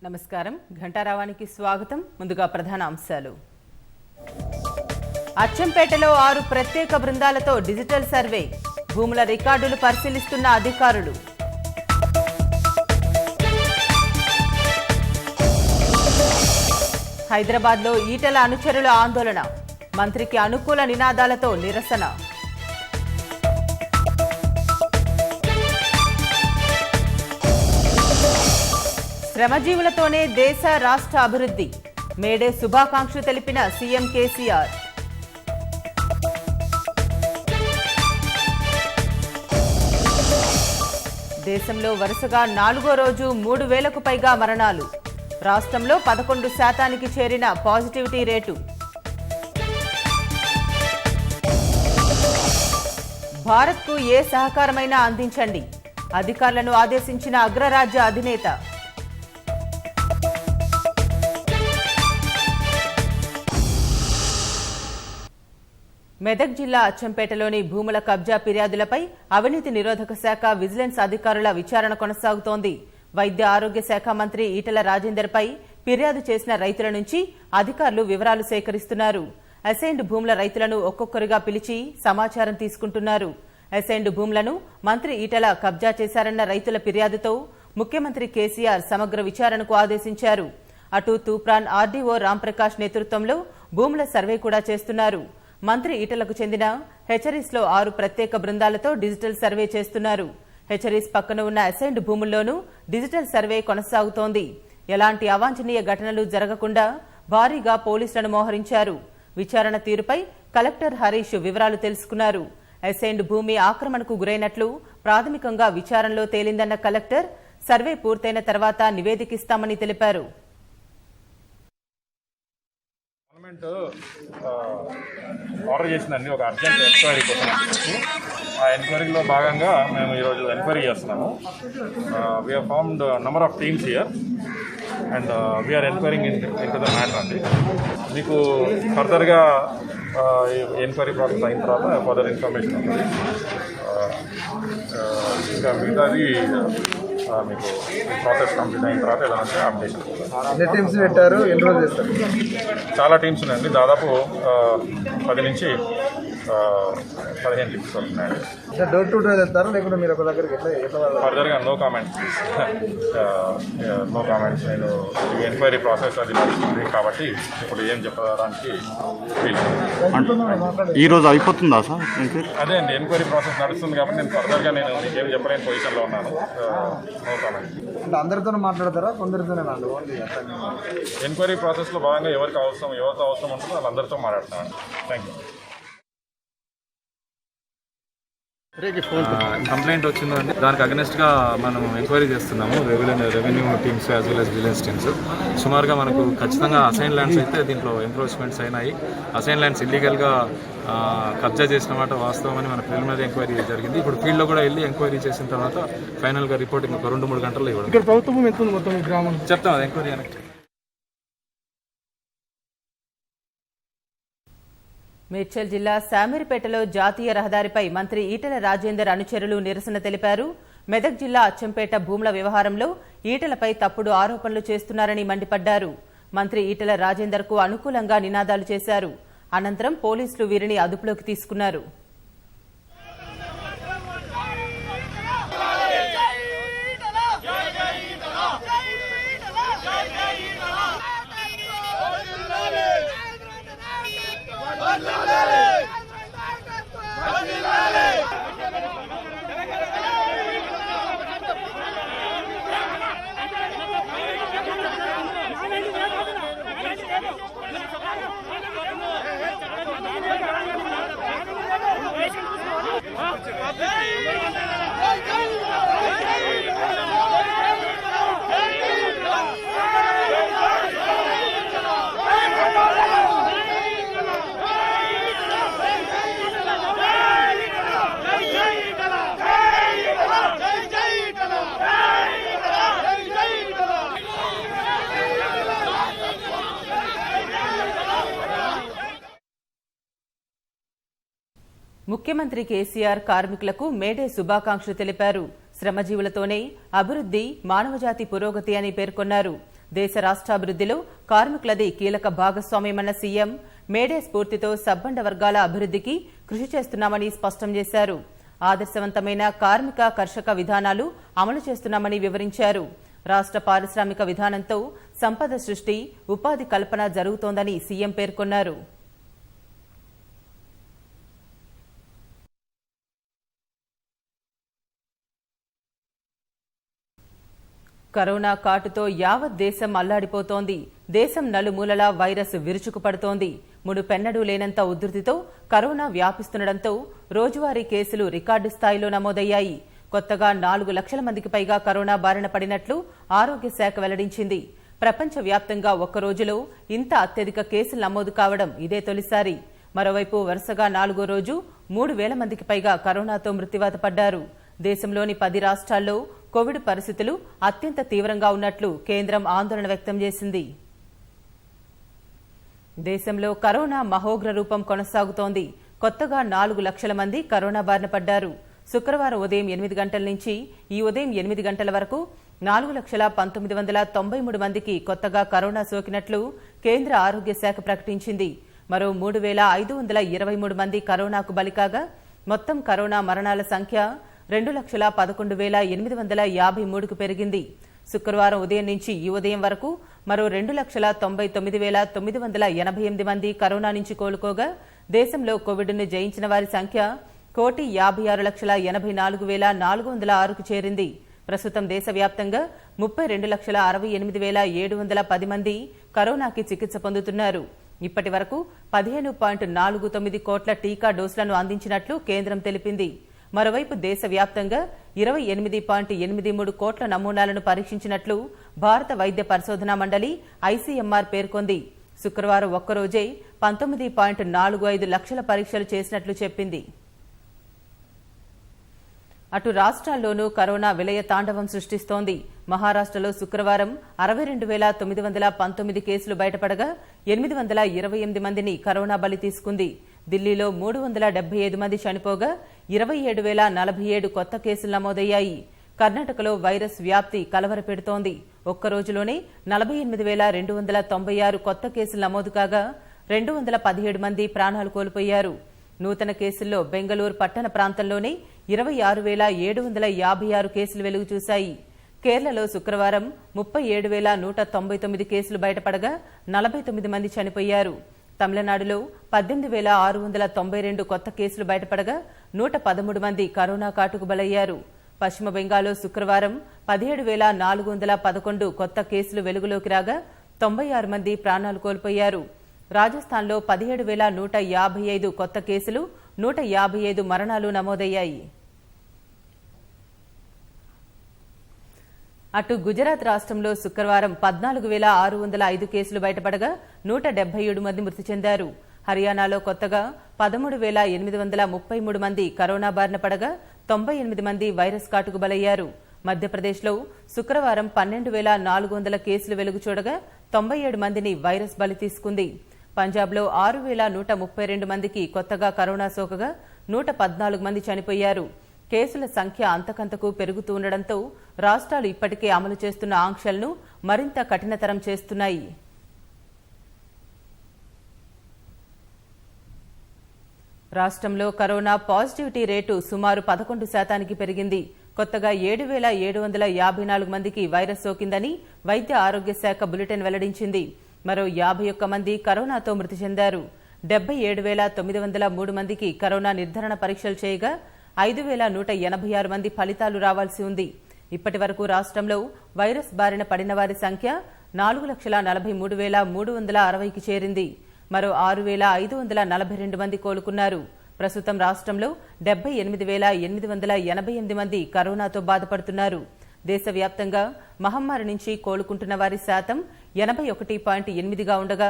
నమస్కారం ఘంటారావానికి స్వాగతం. ముందుగా ప్రధాన అంశాలు. అచ్చంపేటలో 6 ప్రత్యేక బృందాలతో డిజిటల్ సర్వే, భూముల రికార్డులు పరిశీలిస్తున్న అధికారులు. హైదరాబాద్లో ఈటెల అనుచరుల ఆందోళన, మంత్రికి అనుకూల నినాదాలతో నిరసన. శ్రమజీవులతోనే దేశ రాష్ట్ర అభివృద్ధి, మేడే శుభాకాంక్షలు తెలిపిన సీఎం కేసీఆర్. దేశంలో వరుసగా 4వ రోజు 3,000కు పైగా మరణాలు, రాష్ట్రంలో 11% చేరిన పాజిటివిటీ రేటు. భారత్కు ఏ సహకారమైనా అందించండి, అధికారులను ఆదేశించిన అగ్రరాజ్య అధినేత. మెదక్ జిల్లా అచ్చంపేటలోని భూముల కబ్జా ఫిర్యాదులపై అవినీతి నిరోధక శాఖ విజిలెన్స్ అధికారుల విచారణ కొనసాగుతోంది. వైద్య ఆరోగ్య శాఖ మంత్రి ఈటెల రాజేందర్పై ఫిర్యాదు చేసిన రైతుల నుంచి అధికారులు వివరాలు సేకరిస్తున్నారు. అసైన్డ్ భూముల రైతులను ఒక్కొక్కరుగా పిలిచి సమాచారం తీసుకుంటున్నారు. అసైన్డ్ భూములను మంత్రి ఈటెల కబ్జా చేశారన్న రైతుల ఫిర్యాదుతో ముఖ్యమంత్రి కేసీఆర్ సమగ్ర విచారణకు ఆదేశించారు. అటు తూప్రాన్ ఆర్డీఓ రాంప్రకాష్ నేతృత్వంలో భూముల సర్వే కూడా చేస్తున్నారు. మంత్రి ఈటెలకు చెందిన హెచ్చరీస్లో 6 ప్రత్యేక బృందాలతో డిజిటల్ సర్వే చేస్తున్నారు. హెచ్చరీస్ పక్కన ఉన్న అసైన్డ్ భూముల్లోనూ డిజిటల్ సర్వే కొనసాగుతోంది. ఎలాంటి అవాంఛనీయ ఘటనలు జరగకుండా భారీగా పోలీసులను మోహరించారు. విచారణ తీరుపై కలెక్టర్ హరీష్ వివరాలు తెలుసుకున్నారు. అసైన్డ్ భూమి ఆక్రమణకు గురైనట్లు ప్రాథమికంగా విచారణలో తేలిందన్న కలెక్టర్, సర్వే పూర్తయిన తర్వాత నివేదికిస్తామని తెలిపారు. ఆర్డర్ చేసిందండి ఒక అర్జెంట్ ఎంక్వైరీ కోసం. ఆ ఎంక్వైరీలో భాగంగా మేము ఈరోజు ఎంక్వైరీ చేస్తున్నాము. We have formed number of teams here and we are enquiring into the matter అండి. మీకు ఫర్దర్గా ఎంక్వైరీ ప్రాసెస్ అయిన తర్వాత ఫర్దర్ ఇన్ఫర్మేషన్ ఉంటుంది. ఇంకా మిగతాది మీకు ప్రాసెస్ కంప్లీట్ అయిన తర్వాత ఎలాంటి అప్డేషన్. ఎన్ని టీమ్స్ పెట్టారు, ఎన్ని రోజులు చేస్తారు? చాలా టీమ్స్ ఉన్నాయండి, దాదాపు 10 నుంచి 15 టీమ్స్ ఉన్నాయండి. అంటే డోర్ టు డోర్ చేస్తారా లేకుంటే మీరు ఒక దగ్గరికి ఎట్లా? ఫర్దర్గా నో కామెంట్స్ నేను ఎంక్వైరీ ప్రాసెస్ అది నడుస్తుంది కాబట్టి ఇప్పుడు ఏం చెప్పడానికి ఈ రోజు అయిపోతుందా సార్? అదే అండి, ఎంక్వైరీ ప్రాసెస్ నడుస్తుంది కాబట్టి నేను ఫర్దర్గా నేను ఏం చెప్పలేని పొజిషన్లో ఉన్నాను. No comments. అంటే అందరితో మాట్లాడతారా, కొందరితోనే? ఎంక్వైరీ ప్రాసెస్లో భాగంగా ఎవరితో అవసరం ఉంటుందో వాళ్ళందరితో మాట్లాడుతున్నాను. Thank you. కంప్లైంట్ వచ్చిందండి, దానికి అగెనెస్ట్గా మనం ఎంక్వైరీ చేస్తున్నాము. Revenue teams as well as vigilance teams. సుమారుగా మనకు ఖచ్చితంగా అసైన్ ల్యాండ్స్ అయితే దీంట్లో ఎంక్రోచ్మెంట్స్ అయినాయి. అసైన్ ల్యాండ్స్ ఇల్లీగల్గా కబ్జా చేసిన మాట వాస్తవం అని మన ప్రిలిమినరీ ఎంక్వైరీ జరిగింది. ఇప్పుడు ఫీల్డ్లో కూడా వెళ్ళి ఎంక్వైరీ చేసిన తర్వాత ఫైనల్గా రిపోర్టింగ్ ఒక 2-3 గంటల్లో ఇవ్వడం. ఇక్కడ ప్రభుత్వం ఎంత ఉంది మొత్తం గ్రామం చెప్తాం అది ఎంక్వైరీ అని. మేడ్చల్ జిల్లా శామీర్పేటలో జాతీయ రహదారిపై మంత్రి ఈటెల రాజేందర్ అనుచరులు నిరసన తెలిపారు. మెదక్ జిల్లా అచ్చంపేట భూముల వ్యవహారంలో ఈటెలపై తప్పుడు ఆరోపణలు చేస్తున్నారని మండిపడ్డారు. మంత్రి ఈటెల రాజేందర్కు అనుకూలంగా నినాదాలు చేశారు. అనంతరం పోలీసులు వీరిని అదుపులోకి తీసుకున్నారు. ముఖ్యమంత్రి కేసీఆర్ కార్మికులకు మేడే శుభాకాంక్షలు తెలిపారు. శ్రమజీవులతోనే అభివృద్ధి, మానవజాతి పురోగతి అని పేర్కొన్నారు. దేశ రాష్ట్రాభివృద్ధిలో కార్మికులది కీలక భాగస్వామ్యమన్న సీఎం మేడే స్ఫూర్తితో సబ్బండ వర్గాల అభివృద్ధికి కృషి చేస్తున్నామని స్పష్టం చేశారు. ఆదర్శవంతమైన కార్మిక కర్షక విధానాలు అమలు చేస్తున్నామని వివరించారు. రాష్ట్ర పారిశ్రామిక విధానంతో సంపద సృష్టి, ఉపాధి కల్పన జరుగుతోందని సీఎం పేర్కొన్నారు. కరోనా కాటుతో యావత్ దేశం అల్లాడిపోతోంది. దేశం నలుమూలలా వైరస్ విరుచుకుపడుతోంది. మునుపెన్నడూ లేనంత ఉధృతితో కరోనా వ్యాపిస్తుండటంతో రోజువారీ కేసులు రికార్డు స్థాయిలో నమోదయ్యాయి. కొత్తగా 4 లక్షల మందికి పైగా కరోనా బారిన పడినట్లు ఆరోగ్య శాఖ వెల్లడించింది. ప్రపంచవ్యాప్తంగా ఒక్క రోజులో ఇంత అత్యధిక కేసులు నమోదు కావడం ఇదే తొలిసారి. మరోవైపు వరుసగా 4వ రోజు 3,000 మందికి పైగా కరోనాతో మృత్యువాత పడ్డారు. దేశంలోని 10 రాష్ట్రాల్లో కోవిడ్ పరిస్థితులు అత్యంత తీవ్రంగా ఉన్నట్లు కేంద్రం ఆందోళన వ్యక్తం చేసింది. దేశంలో కరోనా మహోగ్ర రూపం కొనసాగుతోంది. కొత్తగా 4 లక్షల మంది కరోనా బారిన పడ్డారు. శుక్రవారం ఉదయం 8 గంటల నుంచి ఈ ఉదయం 8 గంటల వరకు 4,19,93 మందికి కొత్తగా కరోనా సోకినట్లు కేంద్ర ఆరోగ్య శాఖ ప్రకటించింది. మరో 3,523 మంది కరోనాకు బలికాగా మొత్తం కరోనా మరణాల సంఖ్య 2,11,853కు పెరిగింది. శుక్రవారం ఉదయం నుంచి ఈ ఉదయం వరకు మరో 2,99,988 మంది కరోనా నుంచి కోలుకోగా దేశంలో కోవిడ్ను జయించిన వారి సంఖ్య 1,56,84,406కు చేరింది. ప్రస్తుతం దేశవ్యాప్తంగా 32,68,710 మంది కరోనాకి చికిత్స పొందుతున్నారు. ఇప్పటి వరకు 15.49 కోట్ల టీకా డోసులను అందించినట్లు కేంద్రం తెలిపింది. మరోవైపు దేశవ్యాప్తంగా 28.83 కోట్ల నమూనాలను పరీక్షించినట్లు భారత వైద్య పరిశోధనా మండలి ఐసీఎంఆర్ పేర్కొంది. శుక్రవారం ఒక్కరోజే 19.45 లక్షల పరీక్షలు చేసినట్లు చెప్పింది. అటు రాష్ట్రాల్లోనూ కరోనా విలయ తాండవం సృష్టిస్తోంది. మహారాష్ట్రలో శుక్రవారం 62,919 కేసులు బయటపడగా 828 మందిని కరోనా బలి తీసుకుంది. ఢిల్లీలో 375 మంది చనిపోగా 27,047 కొత్త కేసులు నమోదయ్యాయి. కర్ణాటకలో వైరస్ వ్యాప్తి కలవరపెడుతోంది. ఒక్కరోజులోనే 48,296 కొత్త కేసులు నమోదు కాగా 217 మంది ప్రాణాలు కోల్పోయారు. నూతన కేసుల్లో బెంగళూరు పట్టణ ప్రాంతంలోనే 26,756 కేసులు వెలుగు చూశాయి. కేరళలో శుక్రవారం 37,199 కేసులు బయటపడగా 49 మంది చనిపోయారు. తమిళనాడులో 18,692 కొత్త కేసులు బయటపడగా 113 మంది కరోనా కాటుకు బలయ్యారు. పశ్చిమ బెంగాల్లో శుక్రవారం 17,411 కొత్త కేసులు వెలుగులోకి రాగా 96 మంది ప్రాణాలు కోల్పోయారు. రాజస్థాన్లో 17,155 కొత్త కేసులు, 155 మరణాలు నమోదయ్యాయి. అటు గుజరాత్ రాష్ట్రంలో శుక్రవారం 14,605 కేసులు బయటపడగా 177 మంది మృతి చెందారు. హర్యానాలో కొత్తగా 13,833 మంది కరోనా బారిన పడగా 98 మంది వైరస్ కాటుకు బలయ్యారు. మధ్యప్రదేశ్లో శుక్రవారం 12,400 కేసులు వెలుగు చూడగా 97 మందిని వైరస్ బలి తీసుకుంది. పంజాబ్లో 6,132 మందికి కొత్తగా కరోనా సోకగా 114 మంది చనిపోయారు. కేసుల సంఖ్య అంతకంతకు పెరుగుతుండటంతో రాష్ట్రాలు ఇప్పటికే అమలు చేస్తున్న ఆంక్షలను మరింత కఠినతరం చేస్తున్నాయి. రాష్ట్రంలో కరోనా పాజిటివిటీ రేటు సుమారు 11% పెరిగింది. కొత్తగా 7,754 మందికి వైరస్ సోకిందని వైద్య ఆరోగ్య శాఖ బులెటిన్ వెల్లడించింది. మరో 51 మంది కరోనాతో మృతి చెందారు. 77,903 మందికి కరోనా నిర్ధారణ పరీక్షలు చేయగా 5,186 మంది ఫలితాలు రావాల్సి ఉంది. ఇప్పటి వరకు రాష్ట్రంలో వైరస్ బారిన పడిన వారి సంఖ్య 4,43,360కి చేరింది. మరో 6,542 మంది కోలుకున్నారు. ప్రస్తుతం రాష్ట్రంలో 78,888 మంది కరోనాతో బాధపడుతున్నారు. దేశవ్యాప్తంగా మహమ్మారి నుంచి కోలుకుంటున్న వారి శాతం 81.8గా ఉండగా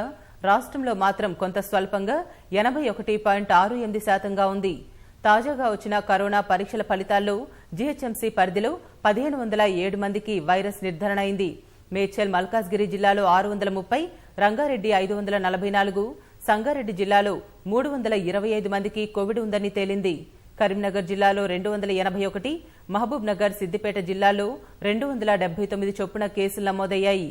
రాష్ట్రంలో మాత్రం కొంత స్వల్పంగా 81.68%గా ఉంది. తాజాగా వచ్చిన కరోనా పరీక్షల ఫలితాల్లో జీహెచ్ఎంసీ పరిధిలో 1,507 మందికి వైరస్ నిర్ధారణ అయింది. మేడ్చల్ మల్కాజ్గిరి జిల్లాలో 630, రంగారెడ్డి 544, సంగారెడ్డి జిల్లాలో 325 మందికి కోవిడ్ ఉందని తేలింది. కరీంనగర్ జిల్లాలో 281, మహబూబ్ నగర్, సిద్దిపేట జిల్లాలో 279 చొప్పున కేసులు నమోదయ్యాయి.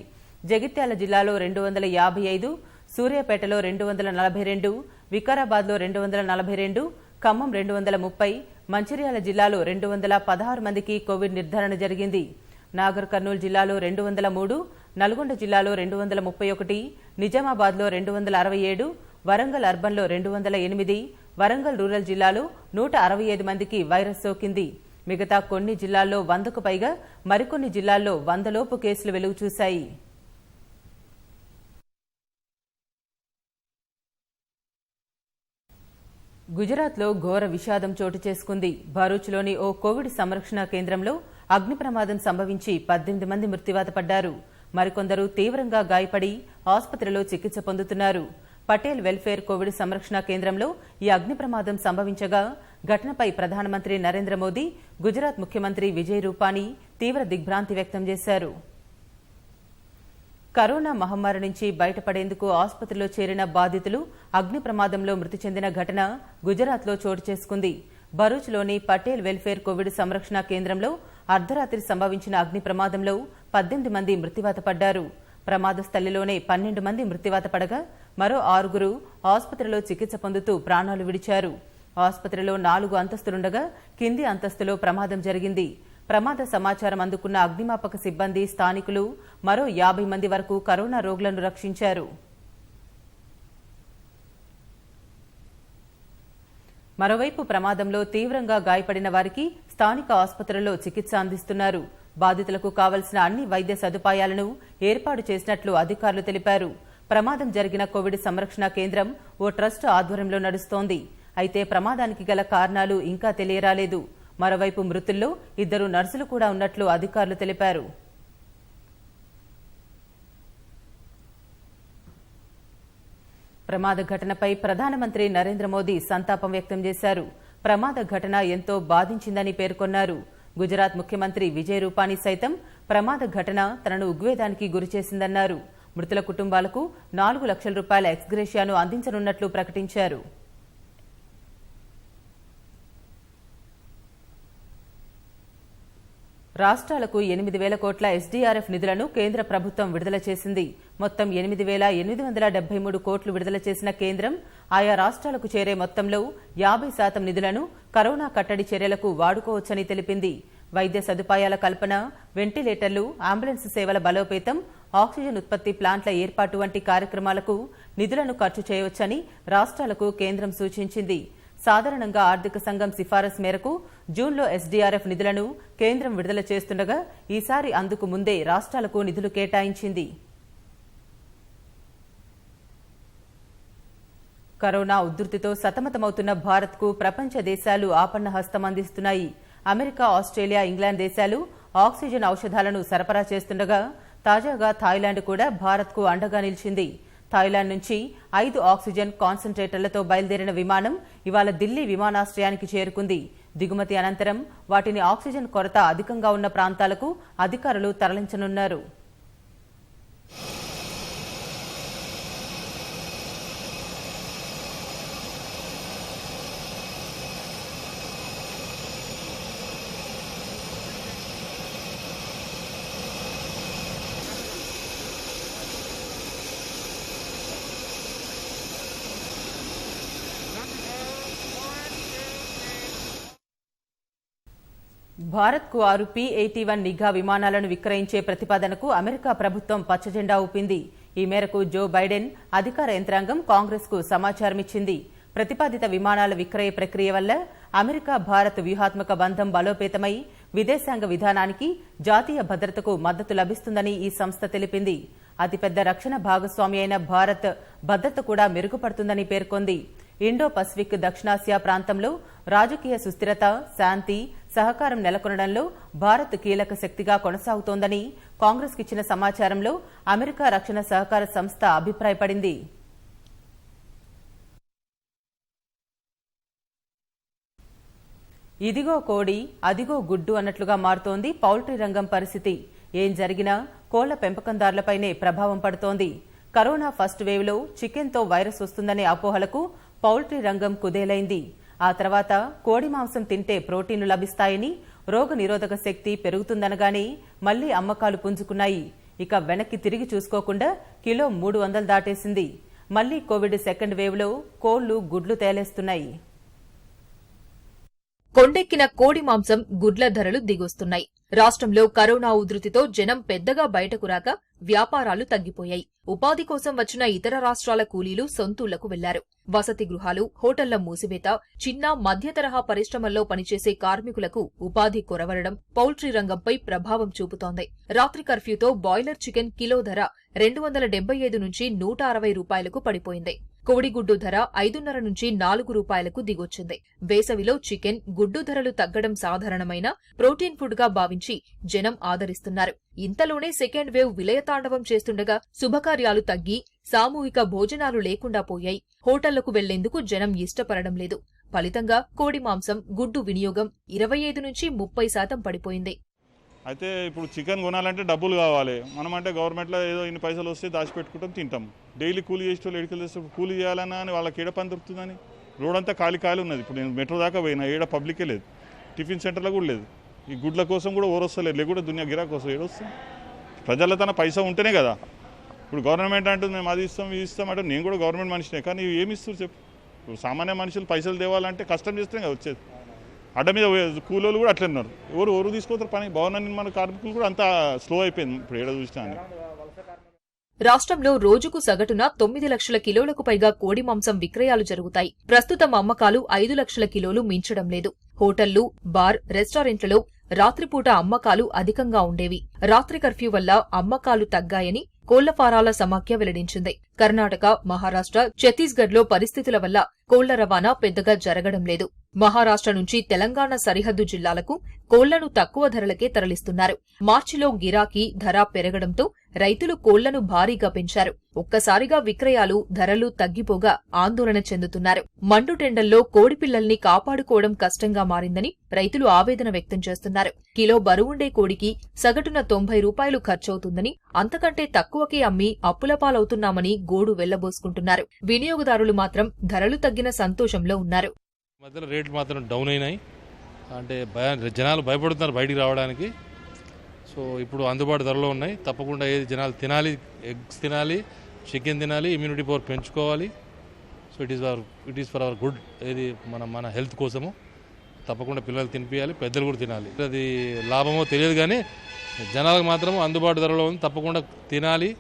జగిత్యాల జిల్లాలో 255, సూర్యాపేటలో 242, వికారాబాద్లో 242, ఖమ్మం 230, మంచిర్యాల జిల్లాలో 216 మందికి కోవిడ్ నిర్ధారణ జరిగింది. నాగర్ కర్నూలు జిల్లాలో 203, నల్గొండ జిల్లాలో 231, నిజామాబాద్లో 267, వరంగల్ అర్బన్లో 208, వరంగల్ రూరల్ జిల్లాలో 165 మందికి వైరస్ సోకింది. మిగతా కొన్ని జిల్లాల్లో 100కు పైగా, మరికొన్ని జిల్లాల్లో 100 లోపు కేసులు వెలుగు చూశాయి. గుజరాత్లో ఘోర విషాదం చోటు చేసుకుంది. భరూచ్లోని ఓ కోవిడ్ సంరక్షణ కేంద్రంలో అగ్ని ప్రమాదం సంభవించి 18 మంది మృత్యువాత పడ్డారు. మరికొందరు తీవ్రంగా గాయపడి ఆసుపత్రిలో చికిత్స పొందుతున్నారు. పటేల్ వెల్ఫేర్ కోవిడ్ సంరక్షణ కేంద్రంలో ఈ అగ్ని ప్రమాదం సంభవించగా ఘటనపై ప్రధానమంత్రి నరేంద్ర మోదీ, గుజరాత్ ముఖ్యమంత్రి విజయ్ రూపానీ తీవ్ర దిగ్భ్రాంతి వ్యక్తం చేశారు. కరోనా మహమ్మారి నుంచి బయటపడేందుకు ఆసుపత్రిలో చేరిన బాధితులు అగ్ని ప్రమాదంలో మృతి చెందిన ఘటన గుజరాత్లో చోటు చేసుకుంది. భరూచ్లోని పటేల్ వెల్ఫేర్ కోవిడ్ సంరక్షణ కేంద్రంలో అర్ధరాత్రి సంభవించిన అగ్ని ప్రమాదంలో 18 మంది మృత్యువాత పడ్డారు. ప్రమాద స్థలిలోనే 12 మంది మృత్యువాత పడగా మరో 6 ఆసుపత్రిలో చికిత్స పొందుతూ ప్రాణాలు విడిచారు. ఆసుపత్రిలో 4 అంతస్తులుండగా కింది అంతస్తులో ప్రమాదం జరిగింది. ప్రమాద సమాచారం అందుకున్న అగ్నిమాపక సిబ్బంది, స్థానికులు మరో 50 మంది వరకు కరోనా రోగులను రక్షించారు. మరోవైపు ప్రమాదంలో తీవ్రంగా గాయపడిన వారికి స్థానిక ఆసుపత్రుల్లో చికిత్స అందిస్తున్నారు. బాధితులకు కావలసిన అన్ని వైద్య సదుపాయాలను ఏర్పాటు చేసినట్లు అధికారులు తెలిపారు. ప్రమాదం జరిగిన కోవిడ్ సంరక్షణ కేంద్రం ఓ ట్రస్ట్ ఆధ్వర్యంలో నడుస్తోంది. అయితే ప్రమాదానికి గల కారణాలు ఇంకా తెలియరాలేదు. మరోవైపు మృతుల్లో 2 నర్సులు కూడా ఉన్నట్లు అధికారులు తెలిపారు. ప్రమాద ఘటనపై ప్రధానమంత్రి నరేంద్ర మోదీ సంతాపం వ్యక్తం చేశారు. ప్రమాద ఘటన ఎంతో బాధించిందని పేర్కొన్నారు. గుజరాత్ ముఖ్యమంత్రి విజయ్ రూపానీ సైతం ప్రమాద ఘటన తనను ఉద్వేగానికి గురిచేసిందన్నారు. మృతుల కుటుంబాలకు 4 లక్షల రూపాయల ఎక్స్గ్రేషియాను అందించనున్నట్లు ప్రకటించారు. రాష్ట్రాలకు 8,000 కోట్ల ఎస్డీఆర్ఎఫ్ నిధులను కేంద్ర ప్రభుత్వం విడుదల చేసింది. మొత్తం 8,873 కోట్లు విడుదల చేసిన కేంద్రం ఆయా రాష్ట్రాలకు చేరే మొత్తంలో 50% నిధులను కరోనా కట్టడి చర్యలకు వాడుకోవచ్చని తెలిపింది. వైద్య సదుపాయాల కల్పన, వెంటిలేటర్లు, అంబులెన్స్ సేవల బలోపేతం, ఆక్సిజన్ ఉత్పత్తి ప్లాంట్ల ఏర్పాటు వంటి కార్యక్రమాలకు నిధులను ఖర్చు చేయవచ్చని రాష్ట్రాలకు కేంద్రం సూచించింది. సాధారణంగా ఆర్థిక సంఘం సిఫారసు మేరకు జూన్లో ఎస్డీఆర్ఎఫ్ నిధులను కేంద్రం విడుదల చేస్తుండగా ఈసారి అందుకు ముందే రాష్ట్రాలకు నిధులు కేటాయించింది. కరోనా ఉధృతితో సతమతమవుతున్న భారత్కు ప్రపంచ దేశాలు ఆపన్న హస్తం అందిస్తున్నాయి. అమెరికా, ఆస్ట్రేలియా, ఇంగ్లాండ్ దేశాలు ఆక్సిజన్ ఔషధాలను సరఫరా చేస్తుండగా తాజాగా థాయిలాండ్ కూడా భారత్కు అండగా నిలిచింది. థాయిలాండ్ నుంచి 5 ఆక్సిజన్ కాన్సంట్రేటర్లతో బయలుదేరిన విమానం ఇవాళ ఢిల్లీ విమానాశ్రయానికి చేరుకుంది. దిగుమతి అనంతరం వాటిని ఆక్సిజన్ కొరత అధికంగా ఉన్న ప్రాంతాలకు అధికారులు తరలించనున్నారు. భారత్కు 6 P-81 నిఘా విమానాలను విక్రయించే ప్రతిపాదనకు అమెరికా ప్రభుత్వం పచ్చజెండా ఊపింది. ఈ మేరకు జో బైడెన్ అధికార యంత్రాంగం కాంగ్రెస్కు సమాచారమిచ్చింది. ప్రతిపాదిత విమానాల విక్రయ ప్రక్రియ వల్ల అమెరికా భారత్ వ్యూహాత్మక బంధం బలోపేతమై విదేశాంగ విధానానికి, జాతీయ భద్రతకు మద్దతు లభిస్తుందని ఈ సంస్థ తెలిపింది. అతిపెద్ద రక్షణ భాగస్వామి అయిన భారత్ భద్రత కూడా మెరుగుపడుతుందని పేర్కొంది. ఇండో పసిఫిక్, దక్షిణాసియా ప్రాంతంలో రాజకీయ సుస్థిరత, శాంతి, సహకారం నెలకొనడంలో భారత్ కీలక శక్తిగా కొనసాగుతోందని కాంగ్రెస్కిచ్చిన సమాచారంలో అమెరికా రక్షణ సహకార సంస్థ అభిప్రాయపడింది. ఇదిగో కోడి, అదిగో గుడ్డు అన్నట్లుగా మారుతోంది పౌల్ట్రీ రంగం పరిస్థితి. ఏం జరిగినా కోళ్ల పెంపకందారులపైనే ప్రభావం పడుతోంది. కరోనా ఫస్ట్ వేవ్లో చికెన్తో వైరస్ వస్తుందనే అపోహలకు పౌల్ట్రీ రంగం కుదేలైంది. ఆ తర్వాత కోడి మాంసం తింటే ప్రోటీన్లు లభిస్తాయని, రోగ నిరోధక శక్తి పెరుగుతుందనగానే మళ్లీ అమ్మకాలు పుంజుకున్నాయి. ఇక వెనక్కి తిరిగి చూసుకోకుండా కిలో 300 దాటేసింది. మళ్లీ కోవిడ్ సెకండ్ వేవ్లో కోళ్లు గుడ్లు తేలేస్తున్నాయి. కొండెక్కిన కోడి మాంసం, గుడ్ల ధరలు దిగొస్తున్నాయి. రాష్ట్రంలో కరోనా ఉధృతితో జనం పెద్దగా బయటకు రాక వ్యాపారాలు తగ్గిపోయాయి. ఉపాధి కోసం వచ్చిన ఇతర రాష్ట్రాల కూలీలు సొంతూళ్లకు వెళ్లారు. వసతి గృహాలు, హోటళ్ల మూసివేత, చిన్న మధ్య తరహా పరిశ్రమల్లో పనిచేసే కార్మికులకు ఉపాధి కొరవడడం పౌల్ట్రీ రంగంపై ప్రభావం చూపుతోంది. రాత్రి కర్ఫ్యూతో బాయిలర్ చికెన్ కిలో ధర 275 నుంచి 160 రూపాయలకు పడిపోయింది. కోడిగుడ్డు ధర 5.5 నుంచి 4 రూపాయలకు దిగొచ్చింది. వేసవిలో చికెన్, గుడ్డు ధరలు తగ్గడం సాధారణమైన ప్రోటీన్ ఫుడ్ గా భావించి జనం ఆదరిస్తున్నారు. ఇంతలోనే సెకండ్ వేవ్ విలయతాండవం చేస్తుండగా శుభకార్యాలు తగ్గి సామూహిక భోజనాలు లేకుండా పోయాయి. హోటళ్లకు వెళ్లేందుకు జనం ఇష్టపడడం లేదు. ఫలితంగా కోడి మాంసం, గుడ్డు వినియోగం 25 నుంచి 30% పడిపోయింది. అయితే ఇప్పుడు చికెన్ కొనాలంటే డబ్బులు కావాలి. మనం అంటే గవర్నమెంట్లో ఏదో ఇన్ని పైసలు వస్తే దాచిపెట్టుకుంటాం, తింటాం. డైలీ కూలీ చేసే వాళ్ళు ఎడికలు చేస్తే కూలీ చేయాలన్నా అని వాళ్ళకి ఏడ పని దొరుకుతుందని రోడ్ అంతా ఖాళీ ఉన్నది. ఇప్పుడు నేను మెట్రో దాకా పోయినా, ఏడ పబ్లికే లేదు, టిఫిన్ సెంటర్లో కూడా లేదు. ఈ గుడ్ల కోసం కూడా ఓరొస్తలేదు, లేకుంటే దునియా గిరా కోసం ఏడొస్తుంది. ప్రజల తన పైసా ఉంటేనే కదా. ఇప్పుడు గవర్నమెంట్ అంటుంది మేము అది ఇస్తాం, ఇది ఇస్తాం అంటే నేను కూడా గవర్నమెంట్ మనిషినే, కానీ ఏమి ఇస్తారు చెప్పు. ఇప్పుడు సామాన్య మనుషులు పైసలు తేవాలంటే కష్టం చేస్తేనే కదా వచ్చేది. అడ్డ మీద కూలీలు కూడా అట్లే ఉన్నారు. ఎవరు తీసుకొస్తారు పని. భవన నిర్మాణ కార్మికులు కూడా అంతా స్లో అయిపోయింది ఇప్పుడు ఏడ చూసినా అని. రాష్ట్రంలో రోజుకు సగటున 9 లక్షల కిలోలకు పైగా కోడి మాంసం విక్రయాలు జరుగుతాయి. ప్రస్తుతం అమ్మకాలు 5 లక్షల కిలోలు మించడం లేదు. హోటళ్లు, బార్, రెస్టారెంట్లలో రాత్రిపూట అమ్మకాలు అధికంగా ఉండేవి. రాత్రి కర్ఫ్యూ వల్ల అమ్మకాలు తగ్గాయని కోళ్ల ఫారాల సమాఖ్య వెల్లడించింది. కర్ణాటక, మహారాష్ట్ర, ఛత్తీస్గఢ్లో పరిస్థితుల వల్ల కోళ్ల రవాణా పెద్దగా జరగడం లేదు. మహారాష్ట్ర నుంచి తెలంగాణ సరిహద్దు జిల్లాలకు కోళ్లను తక్కువ ధరలకే తరలిస్తున్నారు. మార్చిలో గిరాకీ, ధర పెరగడంతో రైతులు కోళ్లను భారీగా పెంచారు. ఒక్కసారిగా విక్రయాలు, ధరలు తగ్గిపోగా ఆందోళన చెందుతున్నారు. మండుటెండల్లో కోడిపిల్లల్ని కాపాడుకోవడం కష్టంగా మారిందని రైతులు ఆవేదన వ్యక్తం చేస్తున్నారు. కిలో బరువుండే కోడికి సగటున 90 రూపాయలు ఖర్చవుతుందని, అంతకంటే తక్కువకే అమ్మి అప్పులపాలవుతున్నామని గోడు వెళ్లబోసుకుంటున్నారు. వినియోగదారులు మాత్రం ధరలు తగ్గిన సంతోషంలో ఉన్నారు. మధ్యలో రేట్లు మాత్రం డౌన్ అయినాయి. అంటే జనాలు భయపడుతున్నారు బయటికి రావడానికి. సో ఇప్పుడు అందుబాటు ధరలో ఉన్నాయి. తప్పకుండా ఏది జనాలు తినాలి, ఎగ్స్ తినాలి, చికెన్ తినాలి, ఇమ్యూనిటీ పవర్ పెంచుకోవాలి. So it is for hour good. ఏది మన హెల్త్ కోసము తప్పకుండా పిల్లలు తినిపించాలి, పెద్దలు కూడా తినాలి. అది లాభమో తెలియదు కానీ జనాలకు మాత్రం అందుబాటు ధరలో ఉంది. తప్పకుండా తినాలి,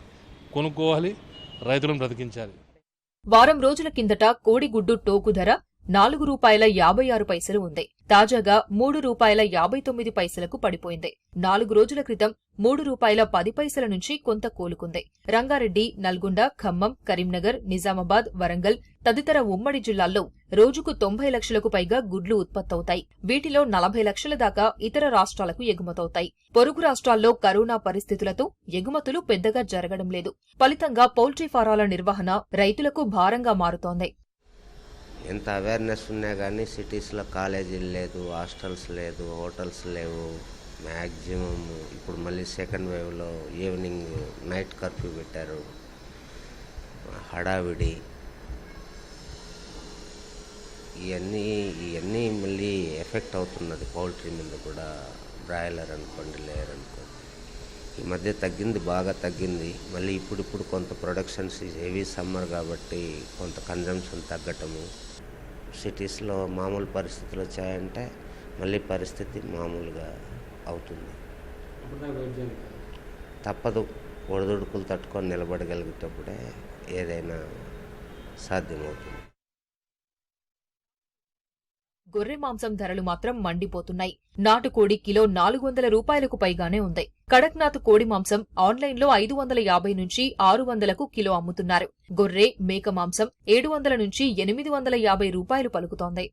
కొనుక్కోవాలి, రైతులను బ్రతికించాలి. వారం రోజుల కిందట కోడిగుడ్డు టోకు ధర 4 రూపాయల 56 పైసలు ఉంది. తాజాగా 3 రూపాయల 59 పైసలకు పడిపోయింది. 4 రోజుల క్రితం 3 రూపాయల 10 పైసల నుంచి కొంత కోలుకుంది. రంగారెడ్డి, నల్గొండ, ఖమ్మం, కరీంనగర్, నిజామాబాద్, వరంగల్ తదితర ఉమ్మడి జిల్లాల్లో రోజుకు 90 లక్షలకు పైగా గుడ్లు ఉత్పత్తవుతాయి. వీటిలో 40 లక్షల దాకా ఇతర రాష్ట్రాలకు ఎగుమతవుతాయి. పొరుగు రాష్ట్రాల్లో కరోనా పరిస్థితులతో ఎగుమతులు పెద్దగా జరగడం లేదు. ఫలితంగా పౌల్ట్రీ ఫారాల నిర్వహణ రైతులకు భారంగా మారుతోంది. ఎంత అవేర్నెస్ ఉన్నా కానీ సిటీస్లో కాలేజీలు లేదు, హాస్టల్స్ లేదు, హోటల్స్ లేవు. మ్యాక్సిమం ఇప్పుడు మళ్ళీ సెకండ్ వేవ్లో ఈవినింగ్ నైట్ కర్ఫ్యూ పెట్టారు. హడావిడి ఇవన్నీ మళ్ళీ ఎఫెక్ట్ అవుతున్నది పౌల్ట్రీ మీద కూడా. బ్రాయిలర్ అనుకోండి, లేయర్ అనుకోండి, ఈ మధ్య తగ్గింది, బాగా తగ్గింది. మళ్ళీ ఇప్పుడు కొంత ప్రొడక్షన్స్ హెవీ సమ్మర్ కాబట్టి కొంత కన్జంప్షన్ తగ్గటము. సిటీస్లో మామూలు పరిస్థితులు వచ్చాయంటే మళ్ళీ పరిస్థితి మామూలుగా అవుతుంది. తప్పదు, ఒడిదుడుకులు తట్టుకొని నిలబడగలిగేటప్పుడే ఏదైనా సాధ్యమవుతుంది. గొర్రె మాంసం ధరలు మాత్రం మండిపోతున్నాయి. నాటుకోడి కిలో 400 రూపాయలకు పైగానే ఉంది. కడక్నాథ్ కోడి మాంసం ఆన్లైన్లో 550 నుంచి 600కు కిలో అమ్ముతున్నారు. గొర్రె, మేక మాంసం 700 నుంచి 850 రూపాయలు పలుకుతోంది.